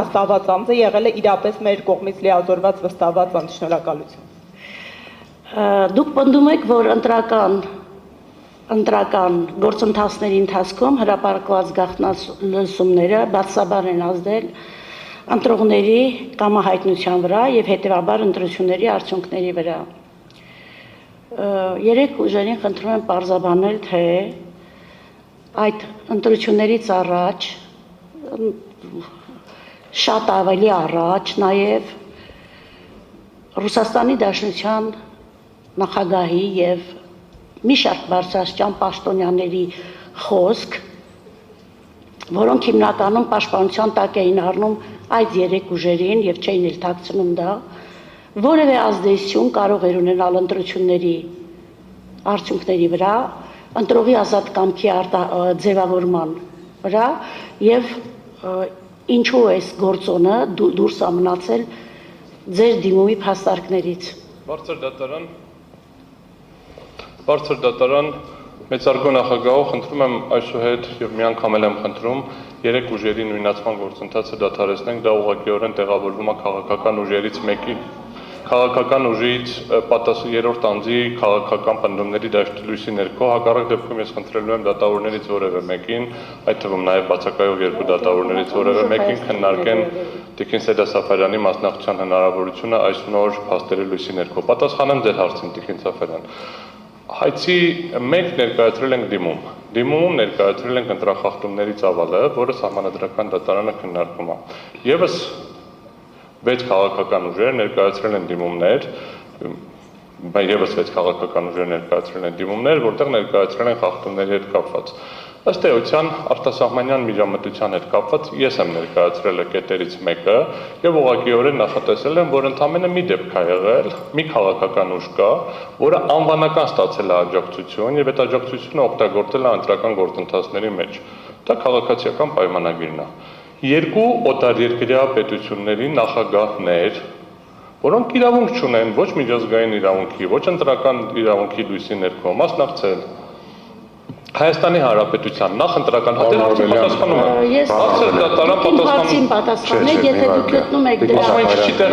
վստահված անձը եղել է իրապես մեր կողմից լիազորված վստահված անձ, շնորհակալություն։ Դուք պնդում եք, որ ընտրական գործընթացների ընթացքում հրապարակված գաղտնալսումները բացասաբար են ազդել ընտրողների կամահայտնության վրա եւ հետեւաբար ընտրությունների արդյունքների վրա։ Երեք ուժերին խնդրում եմ պարզաբանել, թե այդ ընտրություններից առաջ, շատ ավելի առաջ, նաեւ Ռուսաստանի Դաշնության նախագահի եւ մի շարք բարձրաստիճան պաշտոնյաների խոսք, որոնք հիմնականում պաշտպանության տակ էին առնում այդ երեք ուժերին եւ չէին էլ թաքցնում դա, որևէ ազդեցություն կարող էր ունենալ ընտրությունների արդյունքների վրա, ընտրողի ազատ կամքի ձևավորման վրա եւ ինչու այս գործոնը դուրս է մնացել ձեր դիմումի փաստարկներից։ Բարձր դատարան, մեծարգո նախագահող, խնդրում եմ այսուհետ եւ մի անգամ էլ եմ խնդրում երեք ուժերի նույնացման գործընթացը դադարեցնենք, դա ուղղակիորեն տեղավորվում է քաղաքական ուժերից մեկի, քաղաքական ուժից երրորդ անձի քաղաքական պնդումների դաշտի լույսի ներքո, հակառակ դեպքում ես խնդրելու եմ դատավորներից որևէ մեկին, այդ թվում նաեւ բացակայող երկու դատավորներից որևէ մեկին քննարկեն Տիկին Սեդա Սաֆարյանի մասնակցության հնարավորությունը այս նոր փաստերի լույսի ներքո։ Պատասխանեմ ձեր հարցին, Տիկին Սաֆարյան։ Հայցի մենք ներկայացրել ենք դիմումում ներկայացրել ենք ընտրախախտումների ծավալը, որը սահմանադրական դատարանը քննարկում է։ Եվս 6 քաղաքական ուժեր ներկայացրել են դիմումներ, եւս 6 քաղաքական ուժեր ներկայացրել են դիմումներ, որտեղ ներկայացրել են խախտումների հետ կապված։ Ըստ էության արտասահմանյան միջամտության հետ կապված ես եմ ներկայացրել կետերից մեկը եւ ուղղակիորեն նախատեսել եմ, որ ընդամենը մի դեպք է եղել, մի քաղաքական ուժ կա, որը անվանական ստացել է աջակցություն եւ այդ աջակցությունը օգտագործել է ընտրական գործընթացների մեջ։ Դա քաղաքացիական պայմանագիրն է։ Երկու օտարերկրյա պետությունների նախագահներ, որոնք իրավունք չունեն ոչ միջազգային իրավունքի, ոչ ընտրական իրավունքի լույսի ներքո մասնակցել Հայաստանի Հանրապետության նախընտրական հարցին պատասխանում եմ։ Բարձր դատարան պատասխանեք, եթե դուք գտնում եք դրա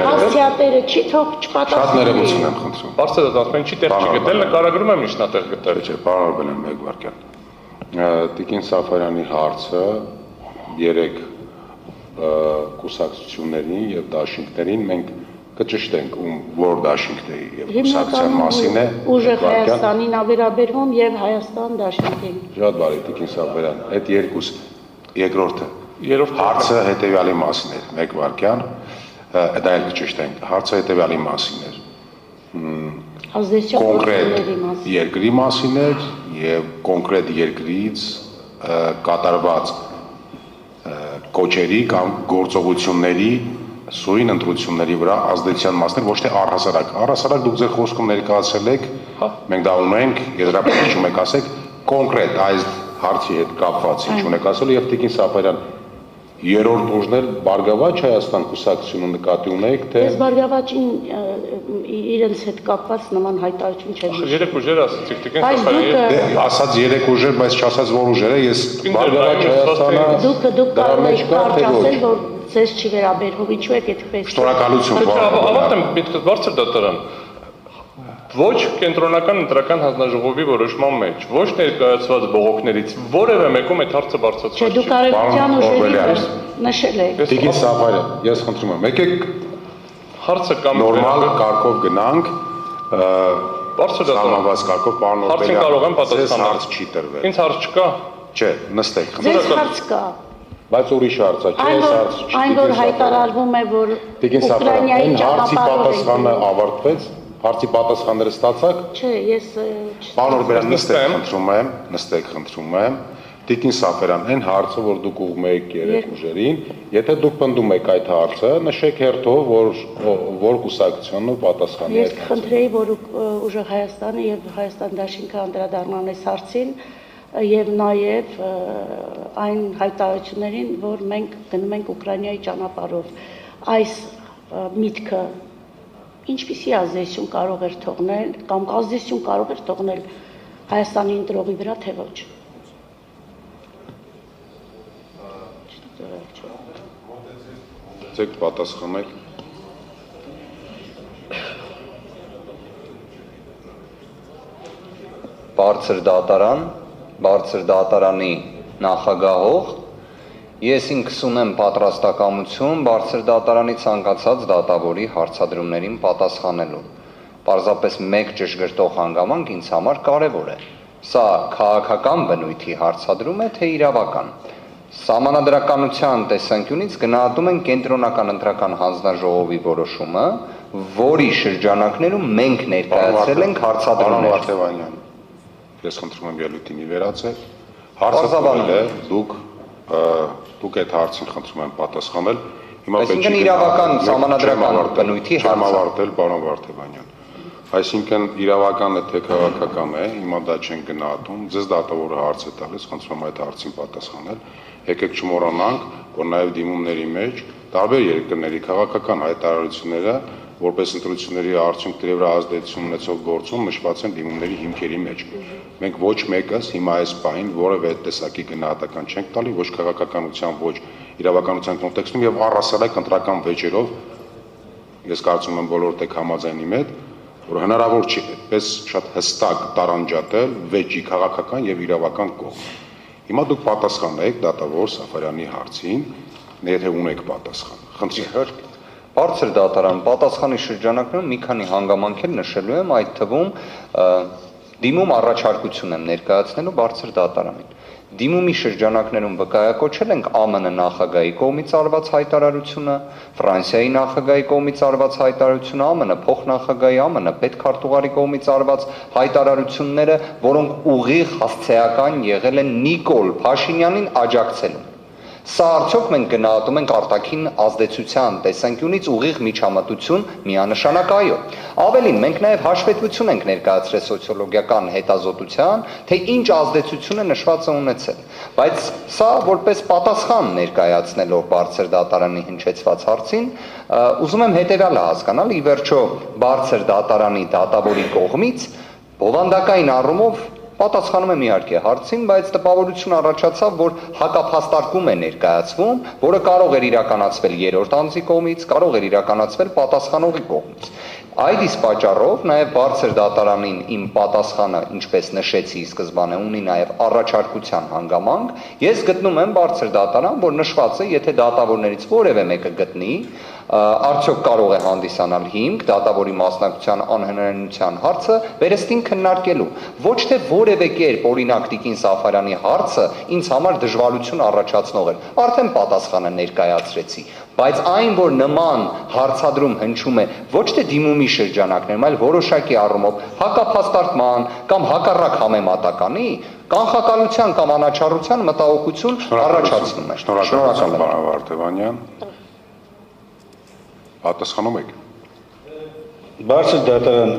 հասցեատերը չի թող չպատասխանեք։ Շատ ներողություն եմ խնդրում։ Բարձր դատարան չի տեղ չգտել, նկարագրում եմ ինչնատեղ գտել։ Չէ, պարոն Օրբելյան, մեկ վարքյան։ Տիկին Սաֆարյանի հարցը 3 կուսակցություններին եւ դաշինքներին մենք կճշտենք որ դաշինքների եւ կուսակցության մասին է ուժը Հայաստանին ավերաբերվում եւ Հայաստան դաշինքին։ Շատ բարի Տիկին Սաֆարյան, այդ երկրորդը հարցը հետեւյալի մասին էր, մեկ վարքյան, դա էլ կճշտենք, հարցը հետեւյալի մասին էր։ Կոնկրետ երկրի մասին էր եւ կոնկրետ երկրից կատարված կոչերի կամ գործողությունների սույն ընտրությունների վրա ազդեցության մասն է, ոչ թե առհասարակ։ Առհասարակ դուք ձեր խոսքում ներկայացրել եք, մենք դա ունենք, եզրափակիչ եք ասեք, կոնկրետ այս հարցի հետ կապված ինչ ունեք ասել եւ Տիկին Սաֆարյան, երրորդ ուժն էլ Բարգավաճ Հայաստան կուսակցությունը նկատի ունեք, թե Ես Բարգավաճին իրենց հետ կապված նման հայտարարություն չեմ։ Երեք ուժեր ասացիք, Տիկին Սաֆարյանի ասած երեք ուժեր, բայց չասած որ ուժեր է, ես Բարգավաճ Հայաստանը դուք կարող եք կարճ ասել, որ ձեզ չի վերաբերվում, ինչու եք այդպես։ Շնորհակալություն։ Ավարտեմ, միտքս բարձր դատարան։ Ոչ կենտրոնական ընտրական հանձնաժողովի որոշման մեջ, ոչ ներկայացված բողոքներից որևէ մեկում այդ հարցը բարձրացված չէ։ Դուք արևմտյան ուժերի նշել եք։ Տիկին Սաֆարյան, ես խնդրում եմ, եկեք հարցը կամ նորմալ կարգով գնանք, բարձր դատարան կարգով պարոն Օրբելյան։ Հարցին կարող եմ պատասխանել։ Հարց չի տրվել։ Ինձ հարց չկա։ Չէ, նստեք։ Ձեզ հարց կա։ Բայց ուրիշ հարց է, չէ, հարց չի։ Այն որ հայտարարվում է, որ Ուկրաինայի պատասխանը ավարտվեց, հարցի պատասխանները ստացաք։ Չէ, ես Պարոն Օրբելյան, նստեք, խնդրում եմ։ Տիկին Սաֆարյան, այն հարցը, որ դուք ուղղում եք երեք ուժերին, եթե դուք պնդում եք այդ հարցը, նշեք հերթով, որ կուսակցությունը պատասխանի այդ հարցը։ Ես խնդրեի, որ ուժը Հայաստանը եւ Հայաստան դաշինքը անդրադառնան այս հարցին եւ նաեւ այն հայտարարություններին, որ մենք գնում ենք Ուկրաինայի ճանապարհով։ Այս միտքը ինչպիսի ազդեցություն կարող էր թողնել կամ ազդեցություն կարող էր թողնել Հայաստանի ընտրողի վրա, թե ոչ։ Փորձեք պատասխանել։ Բարձր դատարանի նախագահող, ես ինքս ունեմ պատրաստակամություն բարձր դատարանի ցանկացած դատավորի հարցադրումներին պատասխանելու։ Պարզապես մեկ ճշգրտող հանգամանք ինձ համար կարևոր է։ Սա քաղաքական բնույթի հարցադրում է, թե իրավական։ Սահմանադրականության տեսանկյունից գնահատում են կենտրոնական ընտրական հանձնաժողովի որոշումը, որի շրջանակներում մենք ներկայացրել ենք հարցադրումներ։ Վարդևանյան, ես խնդրում եմ ելույթին վերացել։ Հարցը տվել է, դուք այդ հարցին խնդրում եմ պատասխանել։ Այսինքն իրավական սահմանադրական բնույթի հարց։ Չեմ ավարտել, պարոն Վարդևանյան։ Այսինքն իրավական է թե քաղաքական է, հիմա դա չեն գնահատում, ձեզ դատավորը հարց է տալիս, խնդրում եմ այդ հարցին պատասխանել։ Եկեք չմոռանանք, որ նաև դիմումների մեջ տարբեր երկրների քաղաքական հայտարարությունները, որպես ընտրությունների արդյունքների վրա ազդեցություն ունեցող գործում նշված են դիմումների հիմքերի մեջ։ Մենք ոչ մեկս հիմա այս պահին որևէ տեսակի գնահատական չենք տալի, ոչ քաղաքականության, ոչ իրավականության կոնտեքստում եւ առհասարակ ընտրական վեճերով, ես կարծում եմ բոլորդ եք համաձայն իմ հետ, որ հնարավոր չի այդպես շատ հստակ տարանջատել վեճի քաղաքական եւ իրավական կողմը։ Հիմա դուք պատասխանեք դատավոր Սաֆարյանի հարցին, եթե ունեք պատասխան։ Խնդրեմ։ Բարձր դատարան պատասխանի շրջանակներում մի քանի հանգամանք էլ նշելու եմ, այդ թվում դիմում առաջարկություն եմ ներկայացնելու բարձր դատարանին։ Դիմումի շրջանակներում վկայակոչել ենք ԱՄՆ նախագահի կողմից արված հայտարարությունը, Ֆրանսիայի նախագահի կողմից արված հայտարարությունը, ԱՄՆ փոխնախագահի, ԱՄՆ պետքարտուղարի կողմից արված հայտարարությունները, որոնք ուղիղ հասցեական եղել են Նիկոլ Փաշինյանին աջակցելու։ Սա արդյոք մենք գնահատում ենք արտաքին ազդեցության տեսանկյունից ուղիղ միջամտություն, միանշանակ այո։ Ավելին, մենք նաև հաշվետվություն ենք ներկայացրել սոցիոլոգիական հետազոտության, թե ինչ ազդեցություն է նշվածը ունեցել։ Բայց սա որպես պատասխան ներկայացնելով բարձր դատարանի հնչեցված հարցին, ուզում եմ հետևյալը հասկանալ, ի վերջո բարձր դատարանի դատավորի կողմից բովանդակային առումով պատասխանում եմ իհարկե հարցին, բայց տպավորություն առաջացավ, որ հակափաստարկում է ներկայացվում, որը կարող էր իրականացվել երրորդ անձի կողմից, կարող էր իրականացվել պատասխանողի կողմից։ Այդ իսկ պատճառով նաև բարձր դատարանին իմ պատասխանը, ինչպես նշեցի սկզբանե, ունի նաև առաջարկության հանգամանք, ես գտնում եմ բարձր դատարան, որ նշված է, եթե դատավորներից որևէ մեկը գտնի, արդյոք կարող է հանդիսանալ հիմք դատավորի մասնակցության անհնարինության հարցը վերստին քննարկելու։ Ոչ թե որևէ կերպ օրինակ Տիկին Սաֆարյանի հարցը ինձ համար դժվարություն առաջացնող էր։ Արդեն պատասխանը ներկայացրեցի, բայց այն, որ նման հարցադրում հնչում է ոչ թե դիմումի շրջանակներում, այլ որոշակի առումով հակափաստարկման կամ հակառակ համեմատականի, կանխակալության կամ անաչառության մտահոգություն առաջացնում է։ Շնորհակալ եմ, պարոն Վարդևանյան։ Պատասխանում եք։ Բարձր դատարան